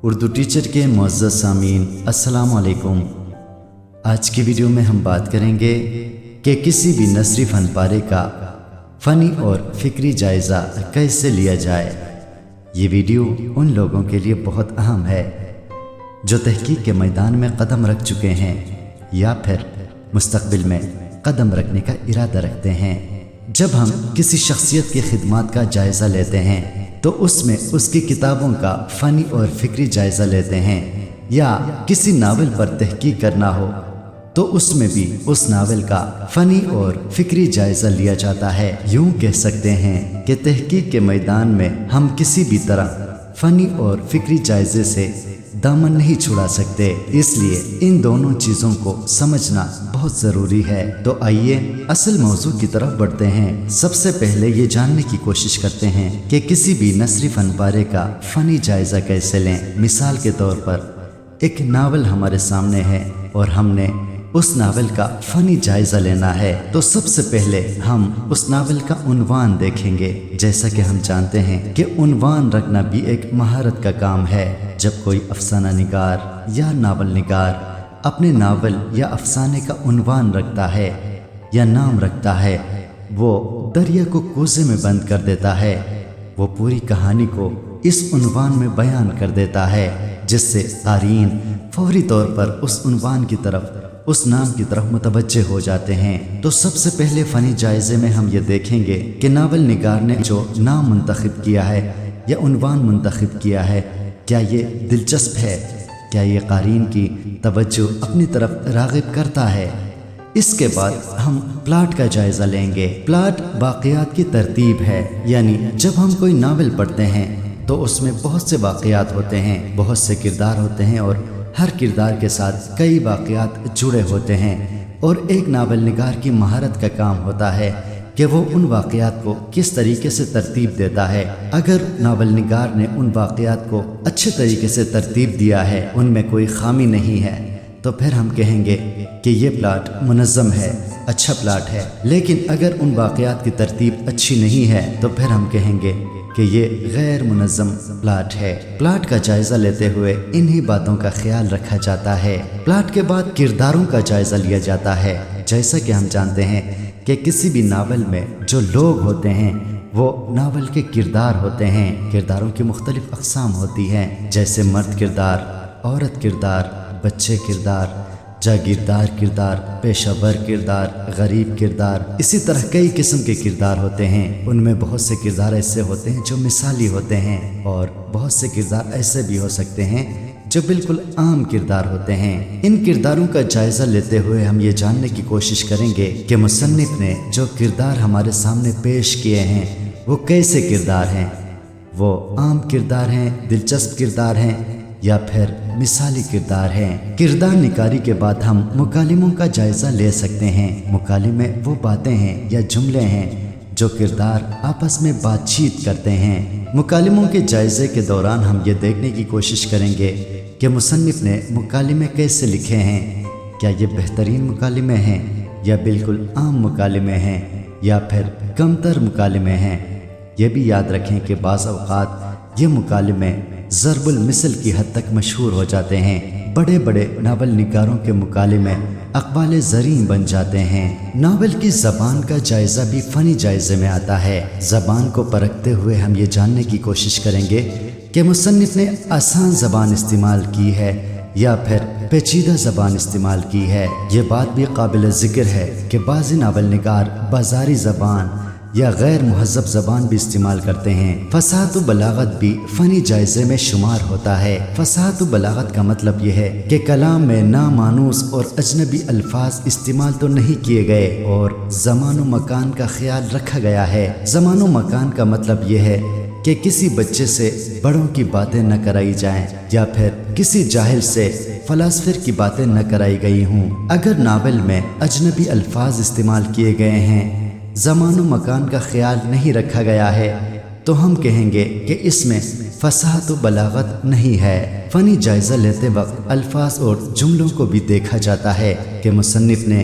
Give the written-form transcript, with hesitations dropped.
Urdu teacher کے معزز سامعین السلام علیکم۔ آج کی ویڈیو میں ہم بات کریں گے کہ کسی بھی نثری فن پارے کا فنی اور فکری جائزہ کیسے لیا جائے۔ یہ ویڈیو ان لوگوں کے لیے بہت اہم ہے جو تحقیق کے میدان میں قدم رکھ چکے ہیں یا پھر مستقبل میں قدم رکھنے کا ارادہ رکھتے ہیں۔ جب ہم کسی شخصیت کی خدمات کا جائزہ لیتے ہیں تو اس میں اس کی کتابوں کا فنی اور فکری جائزہ لیتے ہیں، یا کسی ناول پر تحقیق کرنا ہو تو اس میں بھی اس ناول کا فنی اور فکری جائزہ لیا جاتا ہے۔ یوں کہہ سکتے ہیں کہ تحقیق کے میدان میں ہم کسی بھی طرح فنی اور فکری جائزے سے دامن نہیں چھڑا سکتے، اس لیے ان دونوں چیزوں کو سمجھنا بہت ضروری ہے۔ تو آئیے اصل موضوع کی طرف بڑھتے ہیں۔ سب سے پہلے یہ جاننے کی کوشش کرتے ہیں کہ کسی بھی نثری فن پارے کا فنی جائزہ کیسے لیں۔ مثال کے طور پر ایک ناول ہمارے سامنے ہے اور ہم نے اس ناول کا فنی جائزہ لینا ہے، تو سب سے پہلے ہم اس ناول کا عنوان دیکھیں گے۔ جیسا کہ ہم جانتے ہیں کہ عنوان رکھنا بھی ایک مہارت کا کام ہے۔ جب کوئی افسانہ نگار یا ناول نگار اپنے ناول یا افسانے کا عنوان رکھتا ہے یا نام رکھتا ہے، وہ دریا کو کوزے میں بند کر دیتا ہے۔ وہ پوری کہانی کو اس عنوان میں بیان کر دیتا ہے، جس سے قارئین فوری طور پر اس عنوان کی طرف، اس نام کی طرف متوجہ ہو جاتے ہیں۔ تو سب سے پہلے فنی جائزے میں ہم یہ دیکھیں گے کہ ناول نگار نے جو نام منتخب کیا ہے یا عنوان منتخب کیا ہے، کیا یہ دلچسپ ہے؟ کیا یہ قارئین کی توجہ اپنی طرف راغب کرتا ہے؟ اس کے بعد ہم پلاٹ کا جائزہ لیں گے۔ پلاٹ واقعات کی ترتیب ہے، یعنی جب ہم کوئی ناول پڑھتے ہیں تو اس میں بہت سے واقعات ہوتے ہیں، بہت سے کردار ہوتے ہیں اور ہر کردار کے ساتھ کئی واقعات جڑے ہوتے ہیں، اور ایک ناول نگار کی مہارت کا کام ہوتا ہے کہ وہ ان واقعات کو کس طریقے سے ترتیب دیتا ہے۔ اگر ناول نگار نے ان واقعات کو اچھے طریقے سے ترتیب دیا ہے، ان میں کوئی خامی نہیں ہے، تو پھر ہم کہیں گے کہ یہ پلاٹ منظم ہے، اچھا پلاٹ ہے۔ لیکن اگر ان واقعات کی ترتیب اچھی نہیں ہے تو پھر ہم کہیں گے کہ یہ غیر منظم پلاٹ ہے۔ پلاٹ کا جائزہ لیتے ہوئے انہی باتوں کا خیال رکھا جاتا ہے۔ پلاٹ کے بعد کرداروں کا جائزہ لیا جاتا ہے۔ جیسا کہ ہم جانتے ہیں کہ کسی بھی ناول میں جو لوگ ہوتے ہیں وہ ناول کے کردار ہوتے ہیں۔ کرداروں کی مختلف اقسام ہوتی ہیں، جیسے مرد کردار، عورت کردار، بچے کردار، جاگیردار کردار، پیشہ ور کردار، غریب کردار، اسی طرح کئی قسم کے کردار ہوتے ہیں۔ ان میں بہت سے کردار ایسے ہوتے ہیں جو مثالی ہوتے ہیں، اور بہت سے کردار ایسے بھی ہو سکتے ہیں جو بالکل عام کردار ہوتے ہیں۔ ان کرداروں کا جائزہ لیتے ہوئے ہم یہ جاننے کی کوشش کریں گے کہ مصنف نے جو کردار ہمارے سامنے پیش کیے ہیں وہ کیسے کردار ہیں، وہ عام کردار ہیں، دلچسپ کردار ہیں، یا پھر مثالی کردار ہیں۔ کردار نگاری کے بعد ہم مکالموں کا جائزہ لے سکتے ہیں۔ مکالمے وہ باتیں ہیں یا جملے ہیں جو کردار آپس میں بات چیت کرتے ہیں۔ مکالموں کے جائزے کے دوران ہم یہ دیکھنے کی کوشش کریں گے کہ مصنف نے مکالمے کیسے لکھے ہیں، کیا یہ بہترین مکالمے ہیں یا بالکل عام مکالمے ہیں یا پھر کم تر مکالمے ہیں۔ یہ بھی یاد رکھیں کہ بعض اوقات یہ مکالمے ضرب المثل کی حد تک مشہور ہو جاتے ہیں۔ بڑے بڑے ناول نگاروں کے مکالمے اقوال زرین بن جاتے ہیں۔ ناول کی زبان کا جائزہ بھی فنی جائزے میں آتا ہے۔ زبان کو پرکھتے ہوئے ہم یہ جاننے کی کوشش کریں گے کہ مصنف نے آسان زبان استعمال کی ہے یا پھر پیچیدہ زبان استعمال کی ہے۔ یہ بات بھی قابل ذکر ہے کہ بعض ناول نگار بازاری زبان یا غیر مہذب زبان بھی استعمال کرتے ہیں۔ فصاحت و بلاغت بھی فنی جائزے میں شمار ہوتا ہے۔ فصاحت و بلاغت کا مطلب یہ ہے کہ کلام میں نامانوس اور اجنبی الفاظ استعمال تو نہیں کیے گئے اور زمان و مکان کا خیال رکھا گیا ہے۔ زمان و مکان کا مطلب یہ ہے کہ کسی بچے سے بڑوں کی باتیں نہ کرائی جائیں یا پھر کسی جاہل سے فلاسفر کی باتیں نہ کرائی گئی ہوں۔ اگر ناول میں اجنبی الفاظ استعمال کیے گئے ہیں، زمان و مکان کا خیال نہیں رکھا گیا ہے، تو ہم کہیں گے کہ اس میں فصاحت و بلاغت نہیں ہے۔ فنی جائزہ لیتے وقت الفاظ اور جملوں کو بھی دیکھا جاتا ہے کہ مصنف نے